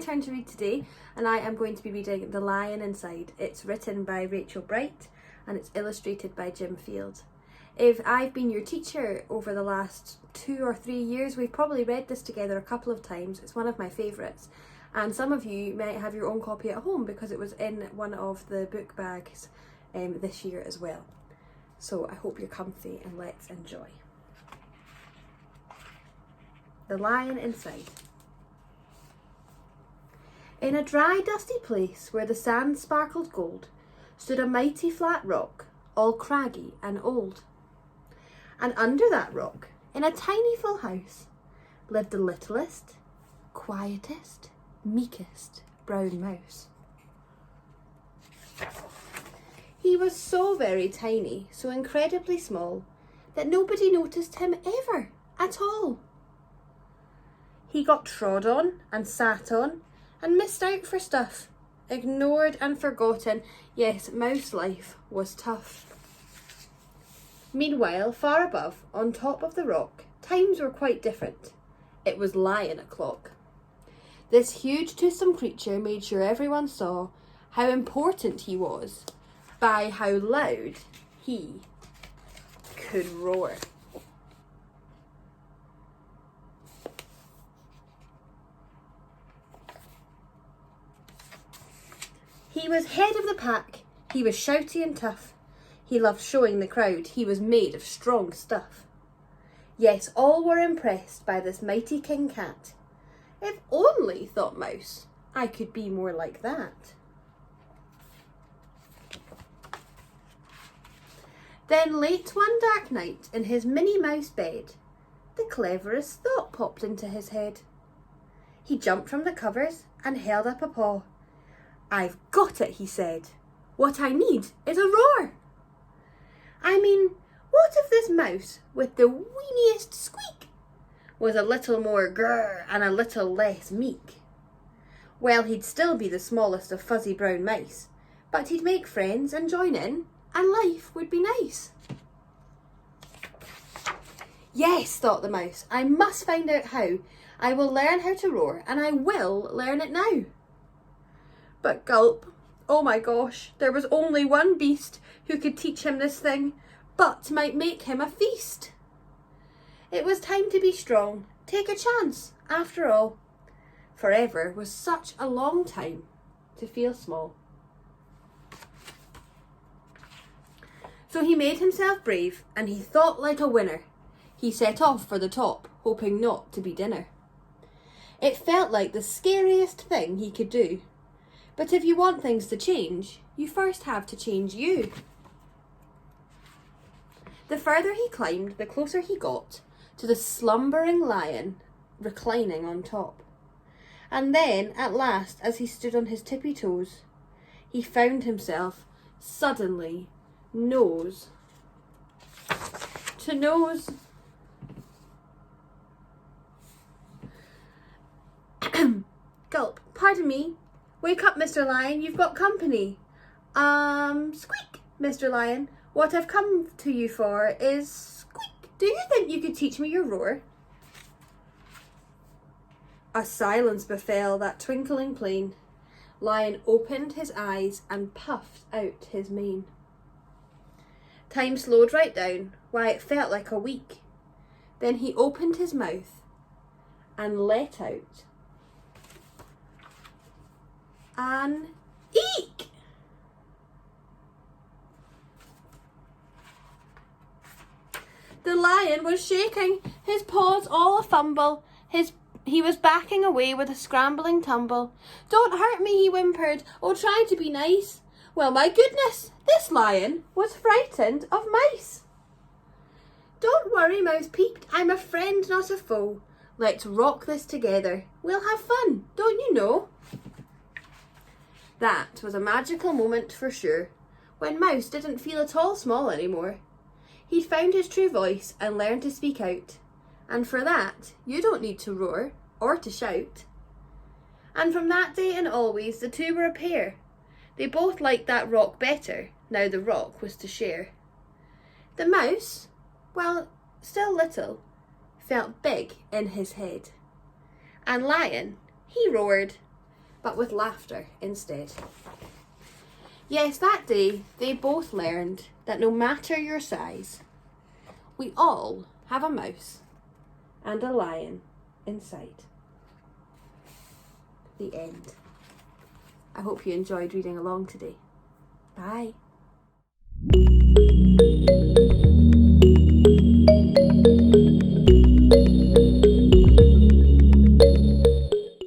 my turn to read today, and I am going to be reading The Lion Inside. It's written by Rachel Bright and it's illustrated by Jim Field. If I've been your teacher over the last 2 or 3 years, we've probably read this together a couple of times. It's one of my favourites, and some of you might have your own copy at home because it was in one of the book bags this year as well. So I hope you're comfy and let's enjoy. The Lion Inside. In a dry, dusty place where the sand sparkled gold stood a mighty flat rock, all craggy and old. And under that rock, in a tiny full house, lived the littlest, quietest, meekest brown mouse. He was so very tiny, so incredibly small, that nobody noticed him ever at all. He got trod on and sat on and missed out for stuff, ignored and forgotten. Yes, mouse life was tough. Meanwhile, far above, on top of the rock, times were quite different. It was lion o'clock. This huge toothsome creature made sure everyone saw how important he was by how loud he could roar. He was head of the pack, he was shouty and tough. He loved showing the crowd he was made of strong stuff. Yes, all were impressed by this mighty king cat. If only, thought Mouse, I could be more like that. Then late one dark night in his Minnie Mouse bed, the cleverest thought popped into his head. He jumped from the covers and held up a paw. I've got it, he said. What I need is a roar. I mean, what if this mouse, with the weeniest squeak, was a little more grrr and a little less meek? Well, he'd still be the smallest of fuzzy brown mice, but he'd make friends and join in, and life would be nice. Yes, thought the mouse, I must find out how. I will learn how to roar, and I will learn it now. But gulp, oh my gosh, there was only one beast who could teach him this thing, but might make him a feast. It was time to be strong, take a chance, after all. Forever was such a long time to feel small. So he made himself brave, and he thought like a winner. He set off for the top, hoping not to be dinner. It felt like the scariest thing he could do. But if you want things to change, you first have to change you. The further he climbed, the closer he got to the slumbering lion reclining on top. And then, at last, as he stood on his tippy toes, he found himself suddenly nose to nose. Gulp, pardon me. Wake up, Mr. Lion, you've got company. Squeak, Mr. Lion. What I've come to you for is squeak. Do you think you could teach me your roar? A silence befell that twinkling plain. Lion opened his eyes and puffed out his mane. Time slowed right down. Why, it felt like a week. Then he opened his mouth and let out an eek! The lion was shaking, his paws all a fumble, he was backing away with a scrambling tumble. Don't hurt me, he whimpered. Oh, try to be nice. Well, my goodness, this lion was frightened of mice. Don't worry, Mouse peeped. I'm a friend, not a foe. Let's rock this together. We'll have fun, don't you know? That was a magical moment for sure, when Mouse didn't feel at all small anymore. He'd found his true voice and learned to speak out. And for that, you don't need to roar or to shout. And from that day and always, the two were a pair. They both liked that rock better, now the rock was to share. The mouse, well, still little, felt big in his head. And Lion, he roared but with laughter instead. Yes, that day they both learned that no matter your size, we all have a mouse and a lion inside. The end. I hope you enjoyed reading along today. Bye.